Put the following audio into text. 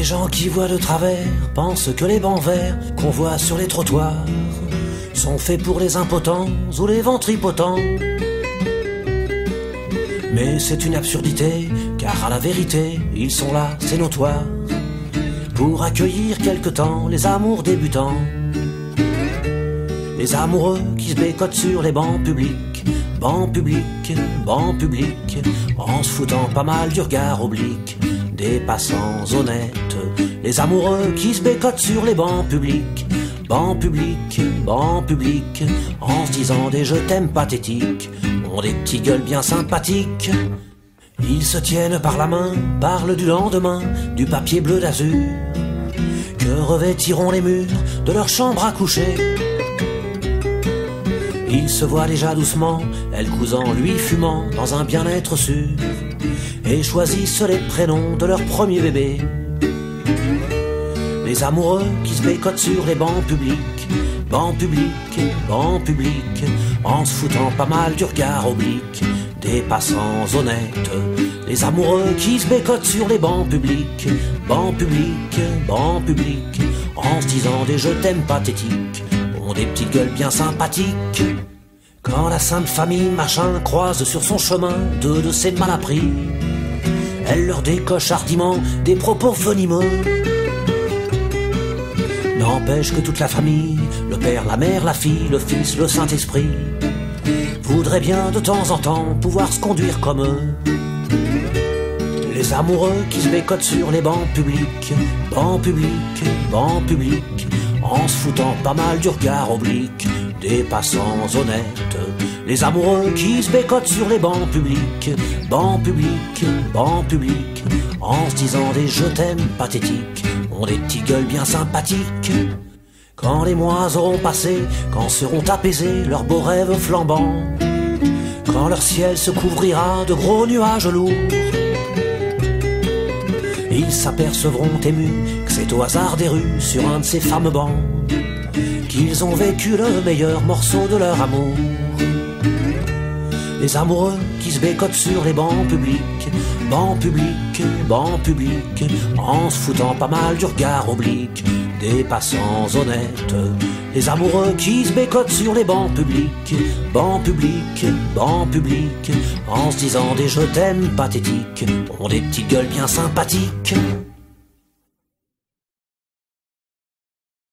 Les gens qui voient de travers pensent que les bancs verts qu'on voit sur les trottoirs sont faits pour les impotents ou les ventripotents. Mais c'est une absurdité, car à la vérité, ils sont là, c'est notoire, pour accueillir quelque temps les amours débutants. Les amoureux qui se bécotent sur les bancs publics, bancs publics, bancs publics, en se foutant pas mal du regard oblique des passants honnêtes. Les amoureux qui se bécotent sur les bancs publics, bancs publics, bancs publics, en se disant des je t'aime pathétiques, ont des petits gueules bien sympathiques. Ils se tiennent par la main, parlent du lendemain, du papier bleu d'azur que revêtiront les murs de leur chambre à coucher. Ils se voient déjà doucement, elle cousant, lui fumant, dans un bien-être sûr, et choisissent les prénoms de leur premier bébé. Les amoureux qui se bécotent sur les bancs publics, bancs publics, bancs publics, en se foutant pas mal du regard oblique des passants honnêtes. Les amoureux qui se bécotent sur les bancs publics, bancs publics, bancs publics, en se disant des je t'aime pathétiques, ont des petites gueules bien sympathiques. Quand la sainte famille machin croise sur son chemin deux de ses malappris, elle leur décoche hardiment des propos venimeux. N'empêche que toute la famille, le père, la mère, la fille, le fils, le Saint-Esprit, voudrait bien de temps en temps pouvoir se conduire comme eux. Les amoureux qui se bécotent sur les bancs publics, bancs publics, bancs publics, en se foutant pas mal du regard oblique des passants honnêtes. Les amoureux qui se bécotent sur les bancs publics, bancs publics, bancs publics, en se disant des je t'aime pathétiques, ont des petits gueules bien sympathiques. Quand les mois auront passé, quand seront apaisés leurs beaux rêves flambants, quand leur ciel se couvrira de gros nuages lourds, ils s'apercevront émus que c'est au hasard des rues, sur un de ces fameux bancs, qu'ils ont vécu le meilleur morceau de leur amour. Les amoureux qui se bécotent sur les bancs publics, bancs publics, bancs publics, en se foutant pas mal du regard oblique des passants honnêtes. Les amoureux qui se bécotent sur les bancs publics, bancs publics, bancs publics, en se disant des je t'aime pathétiques, ont des petites gueules bien sympathiques.